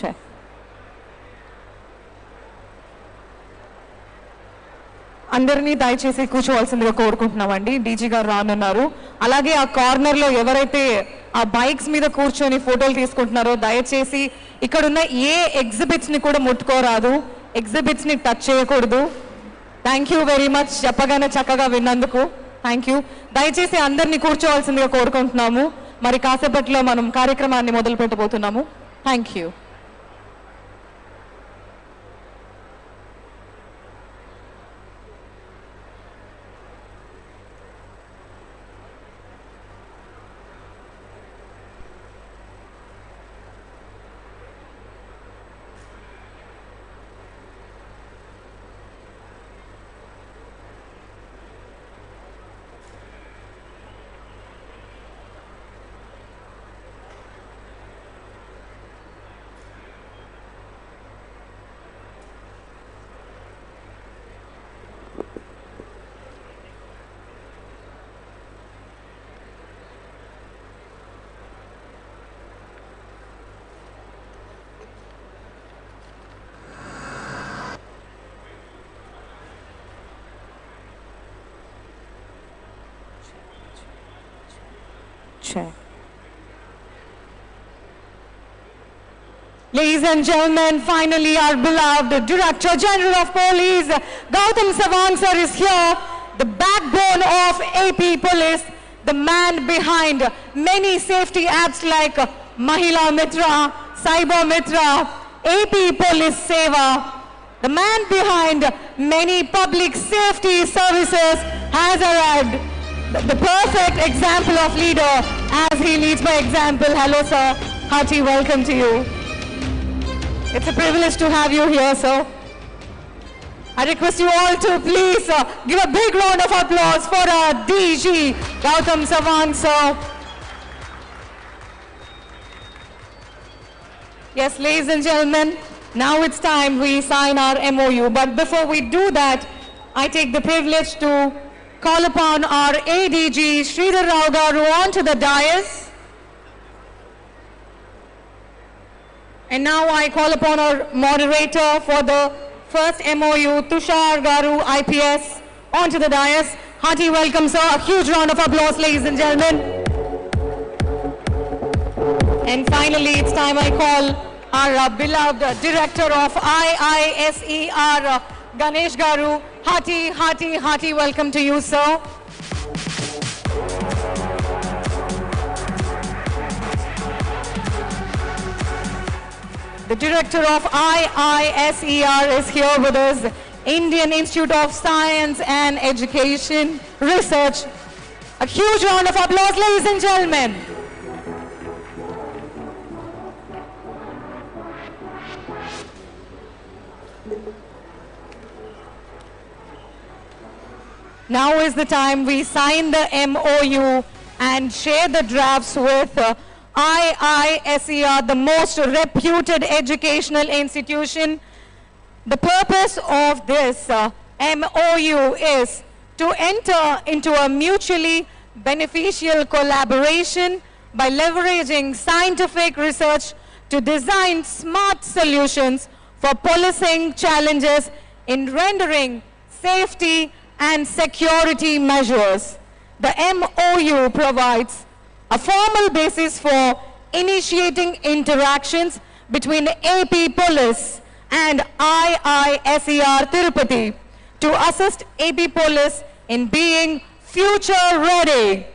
Sure. అందరినీ దయచేసి కూర్చోవాల్సిందిగా కోరుకుంటున్నామండి. DG గారు రానున్నారు. అలాగే ఆ కార్నర్లో ఎవరైతే ఆ బైక్స్ మీద కూర్చొని ఫోటోలు తీసుకుంటున్నారో దయచేసి ఇక్కడున్న ఏ ఎగ్జిబిట్స్ని కూడా ముట్టుకోరాదు, ఎగ్జిబిట్స్ని టచ్ చేయకూడదు. థ్యాంక్ యూ వెరీ మచ్, చెప్పగానే చక్కగా విన్నందుకు థ్యాంక్ యూ. దయచేసి అందరినీ కూర్చోవాల్సిందిగా కోరుకుంటున్నాము. మరి కాసేపట్లో మనం కార్యక్రమాన్ని మొదలు పెట్టబోతున్నాము. Thank you. Chair. Ladies and gentlemen, finally our beloved Director General of Police, Gautam Savant sir is here, the backbone of AP Police, the man behind many safety apps like Mahila Mitra, Cyber Mitra, AP Police Seva, the man behind many public safety services has arrived. The perfect example of leader as he leads by example. Hello sir, hearty welcome to you. It's a privilege to have you here sir. I request you all to please give a big round of applause for our DG Gautam Savant sir. Yes, ladies and gentlemen, now it's time we sign our MOU. But before we do that, I take the privilege to call upon our ADG Sridhar Rao Garu onto the dais. And now I call upon our moderator for the first MOU, Tushar Garu IPS, onto the dais. Hearty welcome sir, a huge round of applause ladies and gentlemen. And finally it's time I call our beloved Director of IISER, Ganesh Garu. Hearty welcome to you, sir. The Director of IISER is here with us, Indian Institute of Science and Education Research. A huge round of applause, ladies and gentlemen. Now is the time we sign the MOU and share the drafts with IISER, the most reputed educational institution. The purpose of this MOU is to enter into a mutually beneficial collaboration by leveraging scientific research to design smart solutions for policing challenges in rendering safety and security measures. The MOU provides a formal basis for initiating interactions between AP Police and IISER Tirupati to assist AP Police in being future ready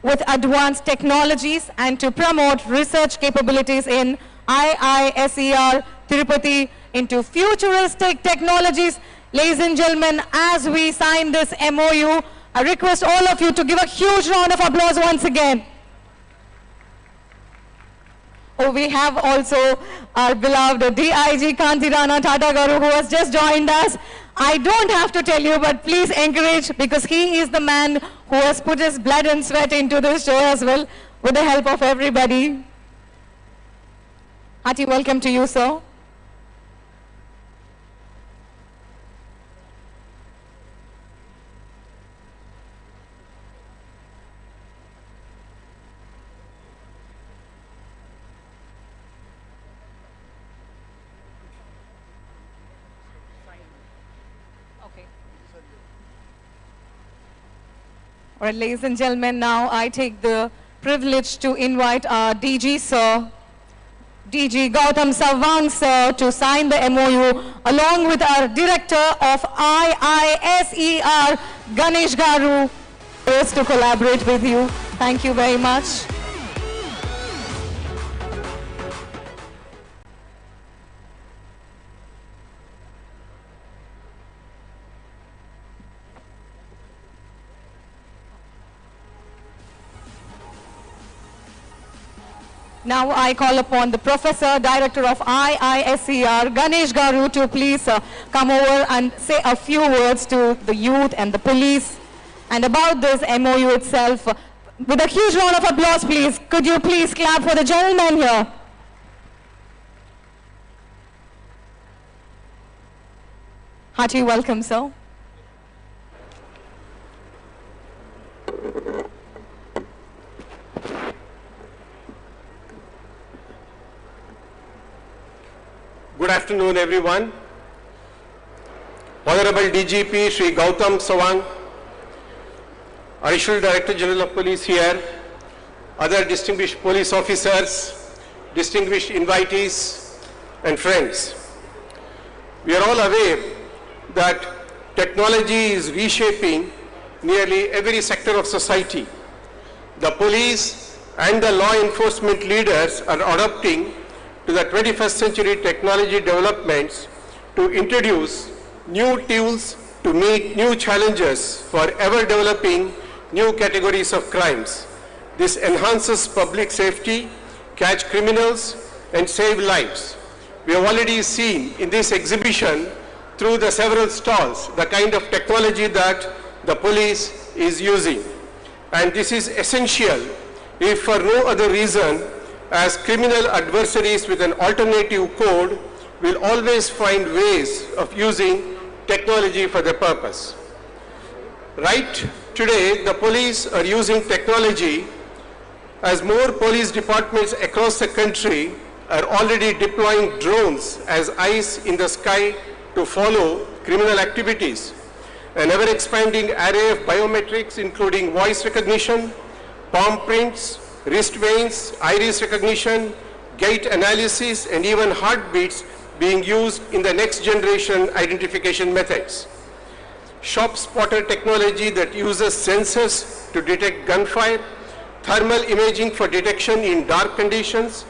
with advanced technologies and to promote research capabilities in IISER Tirupati into futuristic technologies. Ladies and gentlemen, as we sign this MOU, I request all of you to give a huge round of applause once again. Oh, we have also our beloved DIG Kantirana Tata Garu who has just joined us. I don't have to tell you, but please encourage because he is the man who has put his blood and sweat into this show as well with the help of everybody. Hearty welcome to you, sir. All right, ladies and gentlemen, now I take the privilege to invite our DG sir, DG Gautam Savang sir, to sign the MOU along with our director of IISER, Ganesh Garu, to collaborate with you. Thank you very much. Now I call upon the Professor, Director of IISER, Ganesh Garu, to please come over and say a few words to the youth and the police and about this MOU itself. With a huge round of applause, please. Could you please clap for the gentleman here? Hearty welcome, sir. Good afternoon, everyone. Honorable DGP Shri Gautam Savang, Additional Director General of Police here, other distinguished police officers, distinguished invitees, and friends. We are all aware that technology is reshaping nearly every sector of society. The police and the law enforcement leaders are adopting to the 21st century technology developments to introduce new tools to meet new challenges for ever-developing new categories of crimes. This enhances public safety, catch criminals, and save lives. We have already seen in this exhibition through the several stalls the kind of technology that the police is using. And this is essential if for no other reason as criminal adversaries with an alternative code will always find ways of using technology for their purpose. Right today, the police are using technology as more police departments across the country are already deploying drones as eyes in the sky to follow criminal activities. An ever-expanding array of biometrics, including voice recognition, palm prints, wrist veins, iris recognition, gait analysis, and even heartbeats being used in the next generation identification methods. Shop spotter technology that uses sensors to detect gunfire, thermal imaging for detection in dark conditions,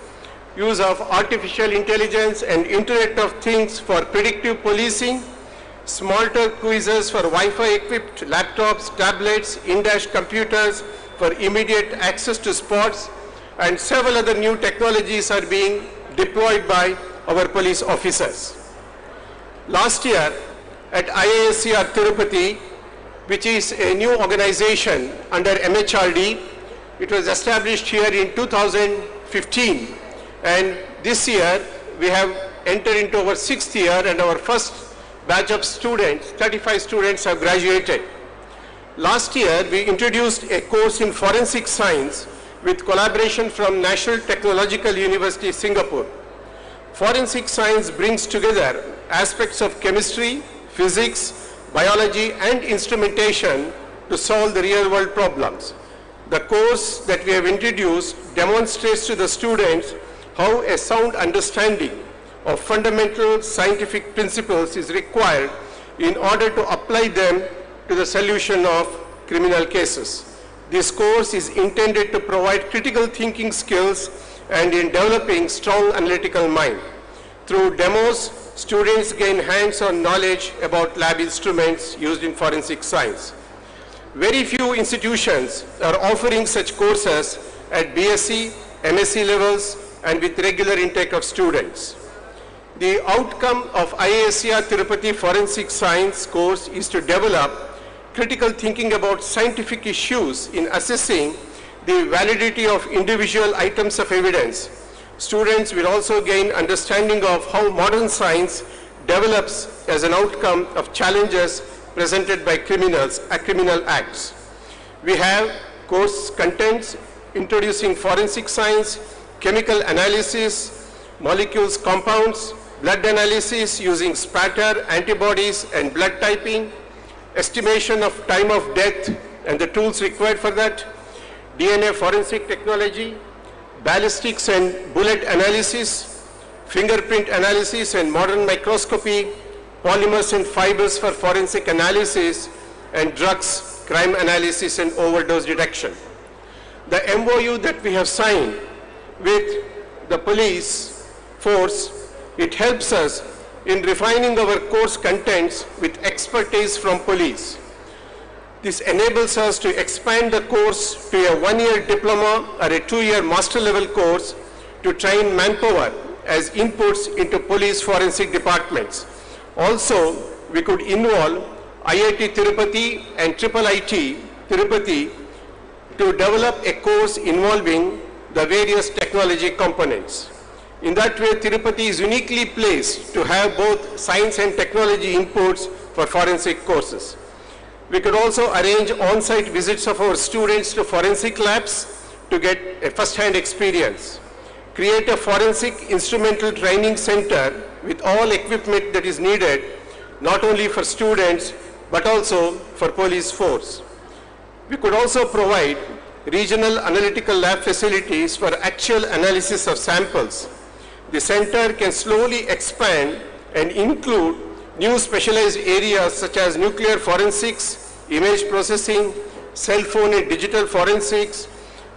use of artificial intelligence and Internet of Things for predictive policing, smarter quizzes for Wi-Fi equipped laptops, tablets, in-dash computers, for immediate access to spots, and several other new technologies are being deployed by our police officers. Last year at IISER Tirupati, which is a new organization under MHRD, it was established here in 2015, and this year we have entered into our 6th year and our first batch of students, 35 students have graduated. Last year, we introduced a course in forensic science with collaboration from National Technological University, Singapore. Forensic science brings together aspects of chemistry, physics, biology, and instrumentation to solve the real-world problems. The course that we have introduced demonstrates to the students how a sound understanding of fundamental scientific principles is required in order to apply them to the solution of criminal cases. This course is intended to provide critical thinking skills and in developing strong analytical mind. Through demos, students gain hands-on knowledge about lab instruments used in forensic science. Very few institutions are offering such courses at BSc, MSc levels and with regular intake of students. The outcome of IISER Tirupati Forensic Science course is to develop critical thinking about scientific issues in assessing the validity of individual items of evidence. Students will also gain understanding of how modern science develops as an outcome of challenges presented by criminal acts. We have course contents introducing forensic science, chemical analysis, molecules, compounds, blood analysis using spatter, antibodies, and blood typing, estimation of time of death and the tools required for that, DNA forensic technology, ballistics and bullet analysis, fingerprint analysis and modern microscopy, polymers and fibers for forensic analysis, and drugs, crime analysis and overdose detection. The MOU that we have signed with the police force, it helps us in refining our course contents with expertise from police. This enables us to expand the course to a 1-year diploma or a 2-year master level course to train manpower as inputs into police forensic departments. Also, we could involve IIT Tirupati and IIIT Tirupati to develop a course involving the various technology components. In that way, Tirupati is uniquely placed to have both science and technology inputs for forensic courses. We could also arrange on-site visits of our students to forensic labs to get a first-hand experience. Create a forensic instrumental training center with all equipment that is needed, not only for students, but also for police force. We could also provide regional analytical lab facilities for actual analysis of samples. The center can slowly expand and include new specialized areas such as nuclear forensics, image processing, cell phone and digital forensics,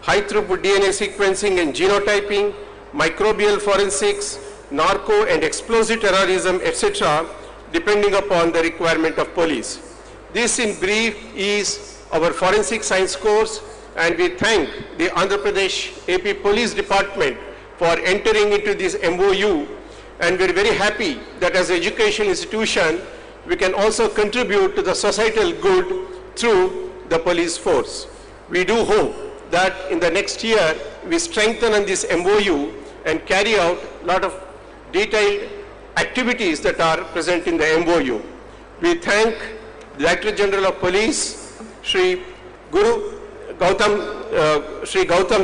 high throughput DNA sequencing and genotyping, microbial forensics, narco and explosive terrorism, etc., depending upon the requirement of police. This in brief is our forensic science course, and we thank the Andhra Pradesh AP Police Department for entering into this MOU, and we're very happy that as an education institution, we can also contribute to the societal good through the police force. We do hope that in the next year, we strengthen on this MOU and carry out a lot of detailed activities that are present in the MOU. We thank the Director General of Police, Shri Gautam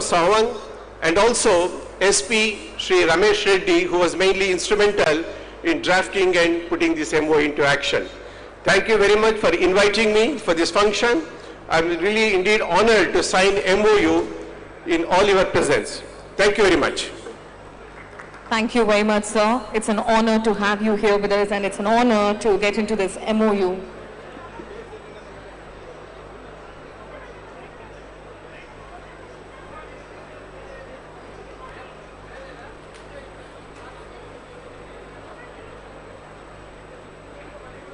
Sawang, and also SP Shri Ramesh Reddy, who was mainly instrumental in drafting and putting this MOU into action. Thank you very much for inviting me for this function. I'm really indeed honored to sign MOU in all your presence. Thank you very much. Thank you very much, sir. It's an honor to have you here with us, and it's an honor to get into this MOU.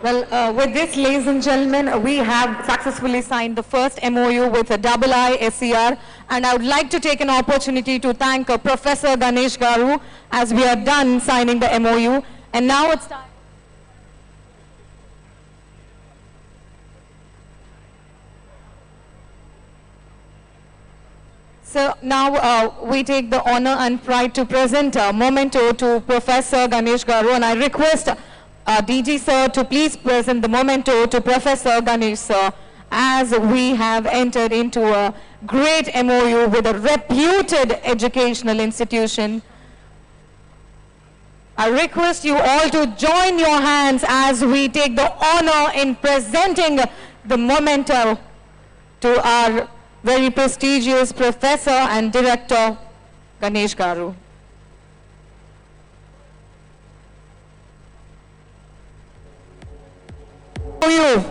Well, with this, ladies and gentlemen, we have successfully signed the first MOU with a IISER, and I would like to take an opportunity to thank Professor Ganesh Garu as we are done signing the MOU. And now it's time. So now we take the honor and pride to present a memento to Professor Ganesh Garu, and I request DG sir to please present the memento to Professor Ganesh sir, as we have entered into a great MOU with a reputed educational institution. I request you all to join your hands as we take the honor in presenting the memento to our very prestigious Professor and Director Ganesh Garu. You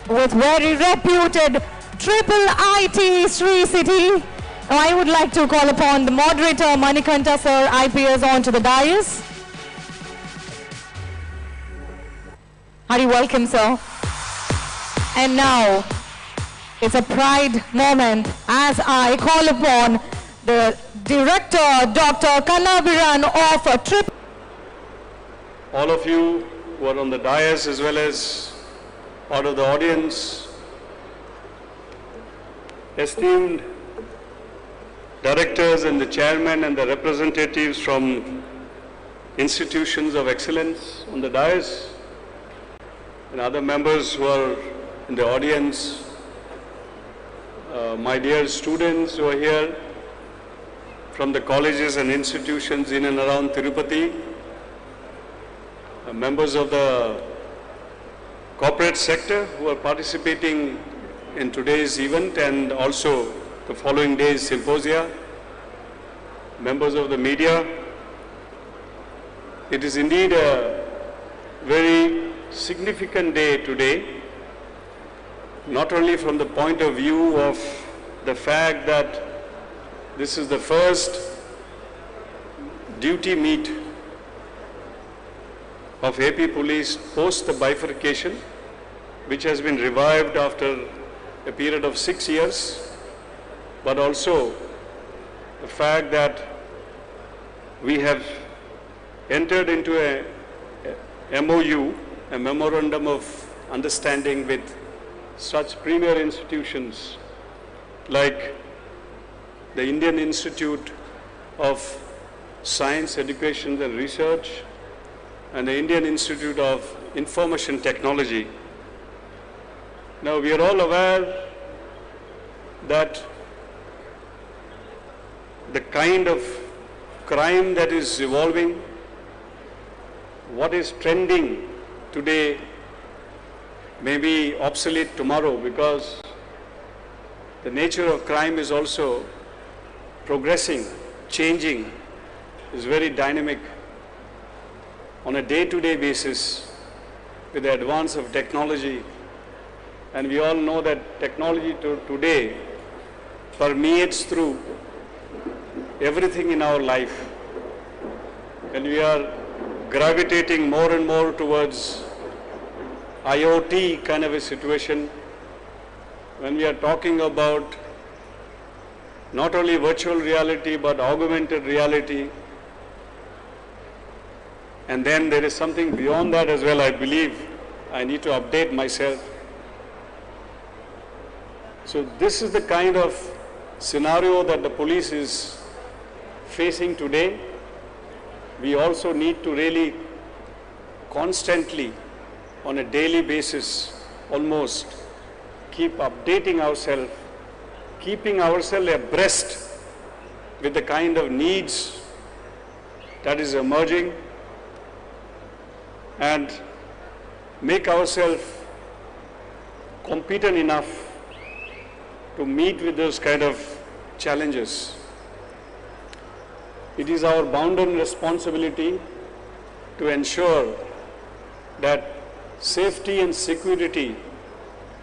with very reputed triple IT Sri City. Now I would like to call upon the moderator Manikanta sir IPS onto the dais. Hearty welcome, sir. And now it's a pride moment as I call upon the Director Dr. Kannabiran of Triple. All of you who are on the dais as well as out of the audience, esteemed directors and the chairman and the representatives from institutions of excellence on the dais, and other members who are in the audience, my dear students who are here from the colleges and institutions in and around Tirupati, members of the corporate sector who are participating in today's event and also the following day's symposia, members of the media. It is indeed a very significant day today, not only from the point of view of the fact that this is the first duty meet of AP Police post the bifurcation, which has been revived after a period of 6 years, but also the fact that we have entered into a MOU, a Memorandum of Understanding with such premier institutions like the Indian Institute of Science, Education and Research and the Indian Institute of Information Technology. Now we are all aware that the kind of crime that is evolving, what is trending today may be obsolete tomorrow, because the nature of crime is also progressing, changing, is very dynamic on a day-to-day basis with the advance of technology. And we all know that technology today permeates through everything in our life. And we are gravitating more and more towards IoT kind of a situation when we are talking about not only virtual reality but augmented reality. And then there is something beyond that as well. I believe I need to update myself. So this is the kind of scenario that the police is facing today. We also need to really constantly, on a daily basis, almost keep updating ourselves, keeping ourselves abreast with the kind of needs that is emerging, and make ourselves competent enough to meet with those kind of challenges. It is our bounden responsibility to ensure that safety and security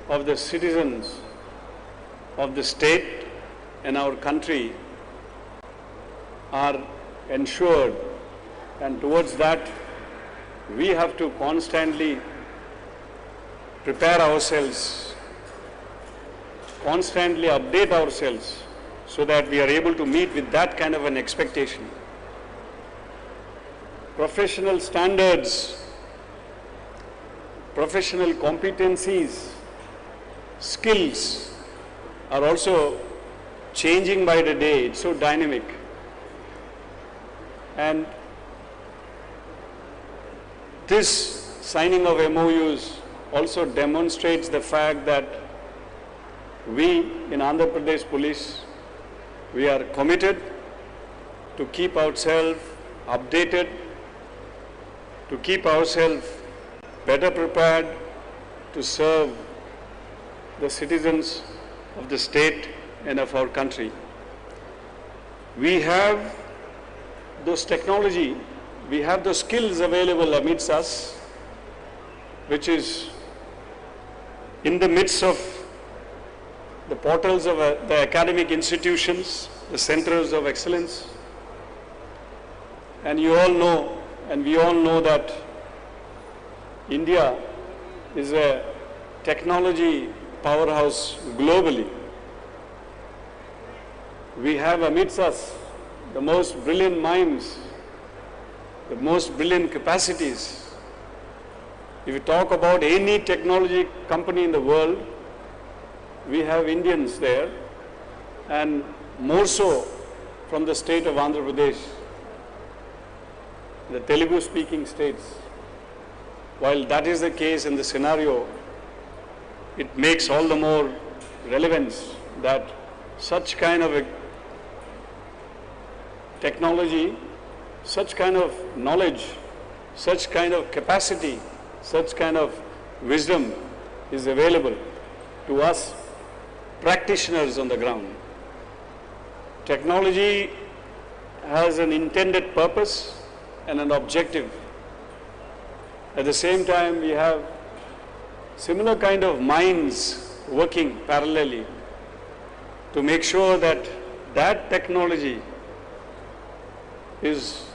of the citizens of the state and our country are ensured, and towards that we have to constantly prepare ourselves, constantly update ourselves so that we are able to meet with that kind of an expectation. Professional standards, professional competencies, skills are also changing by the day. It's so dynamic. And this signing of MOUs also demonstrates the fact that we in Andhra Pradesh Police, we are committed to keep ourselves updated, to keep ourselves better prepared to serve the citizens of the state and of our country. We have those technology, we have those skills available amidst us, which is in the midst of the portals of the academic institutions, the centers of excellence. And you all know, and we all know that India is a technology powerhouse globally. We have amidst us the most brilliant minds, the most brilliant capacities. If you talk about any technology company in the world, we have Indians there, and more so from the state of Andhra Pradesh, the Telugu-speaking states. While that is the case in the scenario, it makes all the more relevance that such kind of a technology, such kind of knowledge, such kind of capacity, such kind of wisdom is available to us practitioners on the ground. Technology has an intended purpose and an objective. At the same time, we have similar kind of minds working parallelly to make sure that that technology is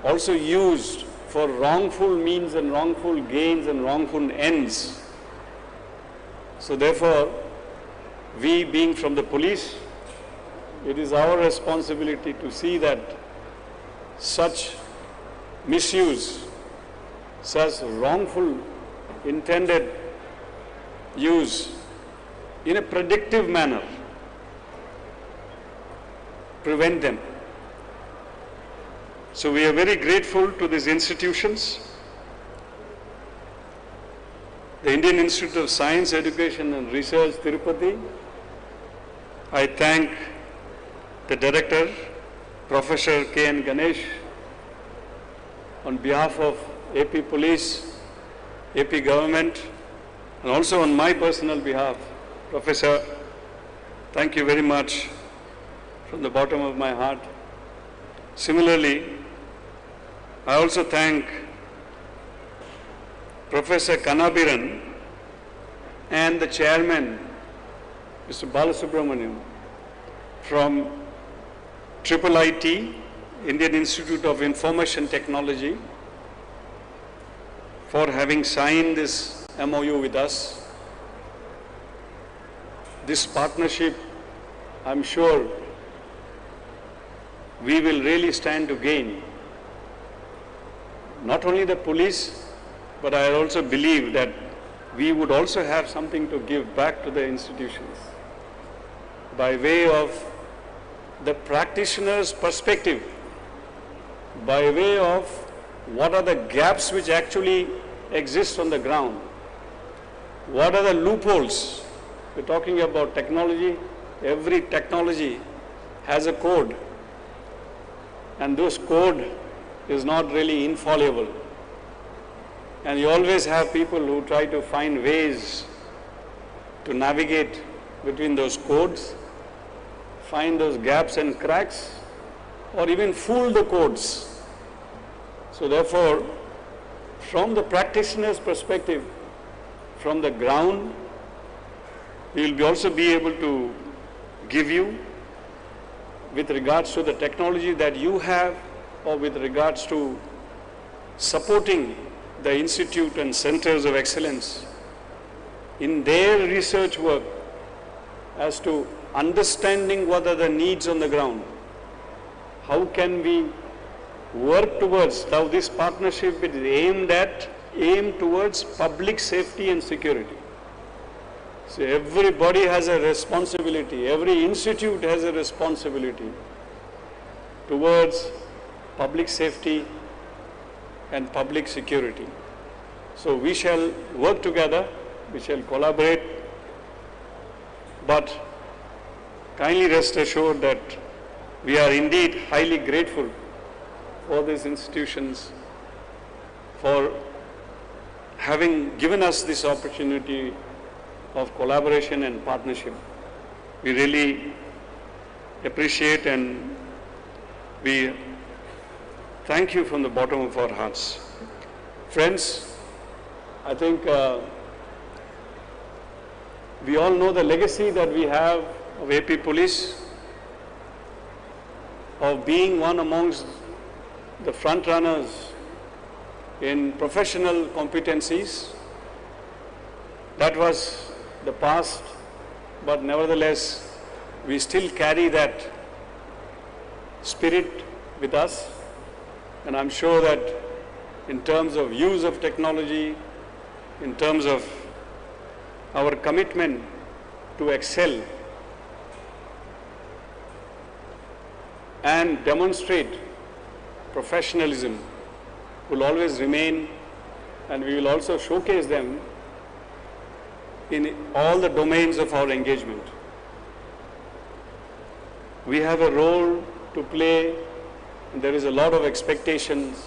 also used for wrongful means and wrongful gains and wrongful ends. So therefore, we being from the police, it is our responsibility to see that such misuse, such wrongful intended use in a predictive manner, prevent them. So we are very grateful to these institutions. The Indian Institute of Science, Education and Research, Tirupati. I thank the director, Professor K.N. Ganesh, on behalf of AP Police, AP Government, and also on my personal behalf. Professor, thank you very much from the bottom of my heart. Similarly, I also thank Professor Kanabiran and the chairman, Mr. Balasubramanian, from IIIT, Indian Institute of Information Technology, for having signed this MOU with us. This partnership, I'm sure, we will really stand to gain. Not only the police, but I also believe that we would also have something to give back to the institutions by way of the practitioner's perspective, by way of what are the gaps which actually exist on the ground, what are the loopholes. We're talking about technology. Every technology has a code, and this code is not really infallible. And you always have people who try to find ways to navigate between those codes, find those gaps and cracks, or even fool the codes. So therefore, from the practitioner's perspective, from the ground, we will also be able to give you, with regards to the technology that you have, or with regards to supporting the institute and centers of excellence in their research work as to understanding what are the needs on the ground. How can we work towards, now this partnership is aimed towards public safety and security. So everybody has a responsibility, every institute has a responsibility towards public safety and public security. So we shall work together, we shall collaborate, but kindly rest assured that we are indeed highly grateful for these institutions for having given us this opportunity of collaboration and partnership. We really appreciate and we thank you from the bottom of our hearts. Friends, I think we all know the legacy that we have of AP Police, of being one amongst the front runners in professional competencies. That was the past, but nevertheless, we still carry that spirit with us. And I'm sure that in terms of use of technology, in terms of our commitment to excel and demonstrate professionalism will always remain, and we will also showcase them in all the domains of our engagement. We have a role to play, and there is a lot of expectations.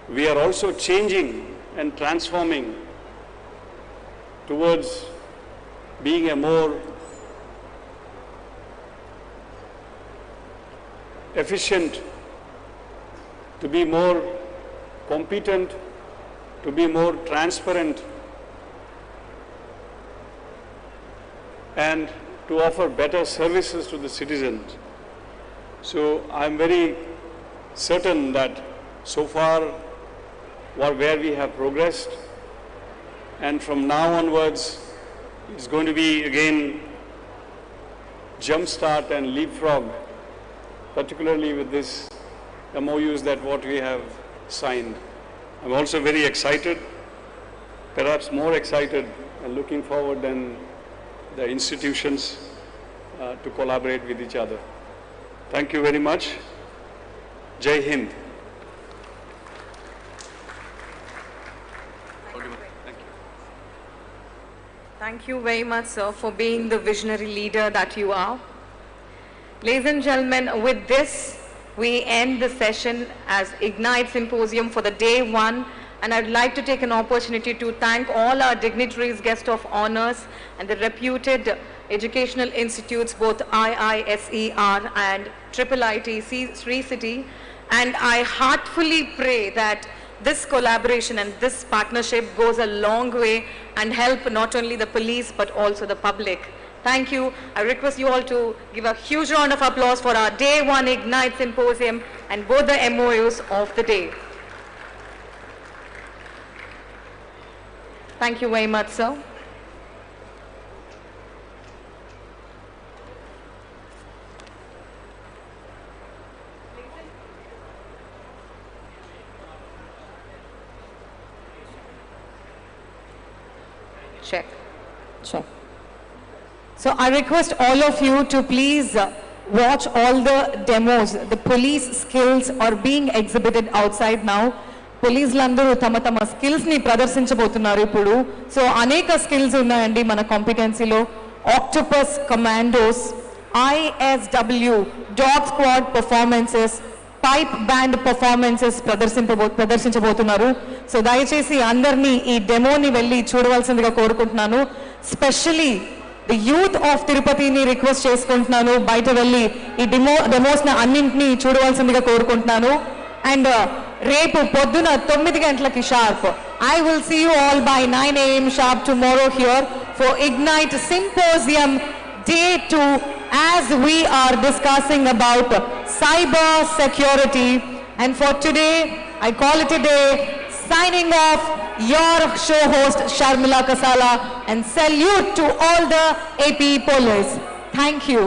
We are also changing and transforming towards being a more efficient, to be more competent, to be more transparent, and to offer better services to the citizens. So I'm very certain that so far where we have progressed, and from now onwards it's going to be again jumpstart and leapfrog, particularly with this MOUs that what we have signed. I'm also very excited, perhaps more excited and looking forward than the institutions to collaborate with each other. Thank you very much. Jai Hind. Thank you very much, sir, for being the visionary leader that you are. Ladies and gentlemen, with this, we end the session as Ignite Symposium for the day 1. And I'd like to take an opportunity to thank all our dignitaries, guests of honors, and the reputed educational institutes, both IISER and IIIT Sri City. And I heartfully pray that this collaboration and this partnership goes a long way and help not only the police but also the public. Thank you. I request you all to give a huge round of applause for our Day 1 Ignite Symposium and both the MOUs of the day. Thank you very much, sir. Check. Check. So I request all of you to please watch all the demos. The police skills are being exhibited outside now. Police landaru tama skills ni pradarsinchabotunnaru ippudu. So aneka skills unnayandi mana competency lo. Octopus commandos, ISW, dog squad performances, pipe band performances ప్రదర్శించబోతున్నారు. So దయచేసి అందరినీ ఈ డెమోని వెళ్ళి చూడవలసిందిగా కోరుకుంటున్నాను. Specially the youth of తిరుపతిని request చేసుకుంటున్నాను, బయట వెళ్ళి ఈ డెమోస్ని అన్నింటినీ చూడవలసిందిగా కోరుకుంటున్నాను. అండ్ రేపు పొద్దున 9 గంటలకి sharp I will see you all by 9 AM sharp tomorrow here for Ignite Symposium Day 2 as we are discussing about cyber security. And for today, I call it a day. Signing off, your show host Sharmila Kasala, and salute to all the AP police. Thank you.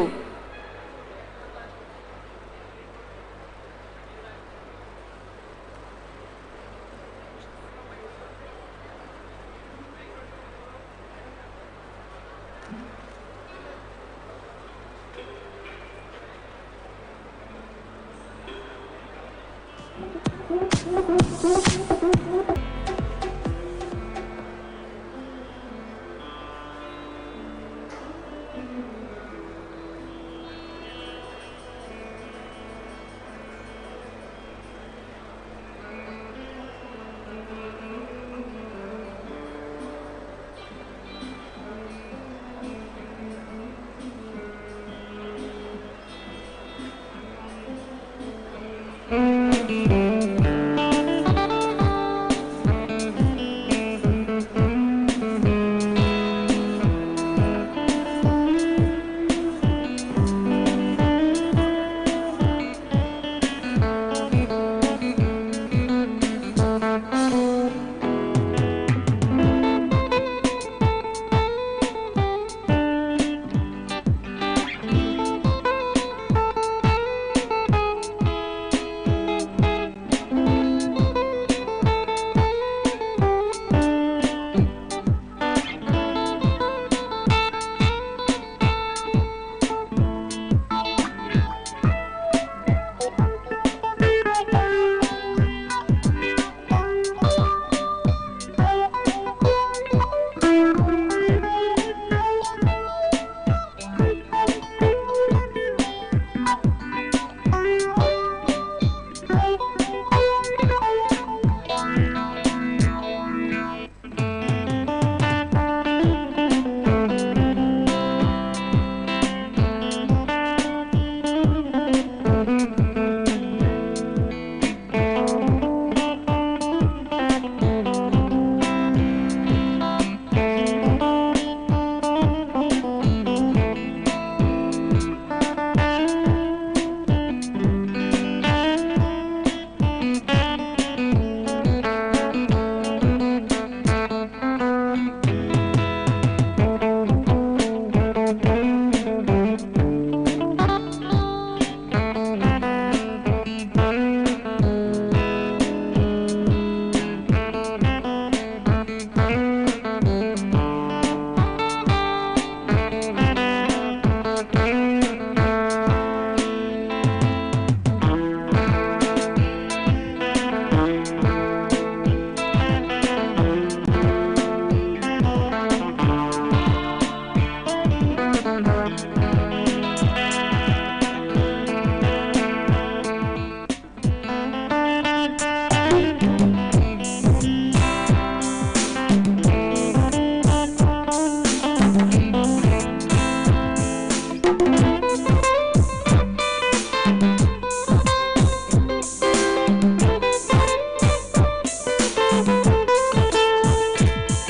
you.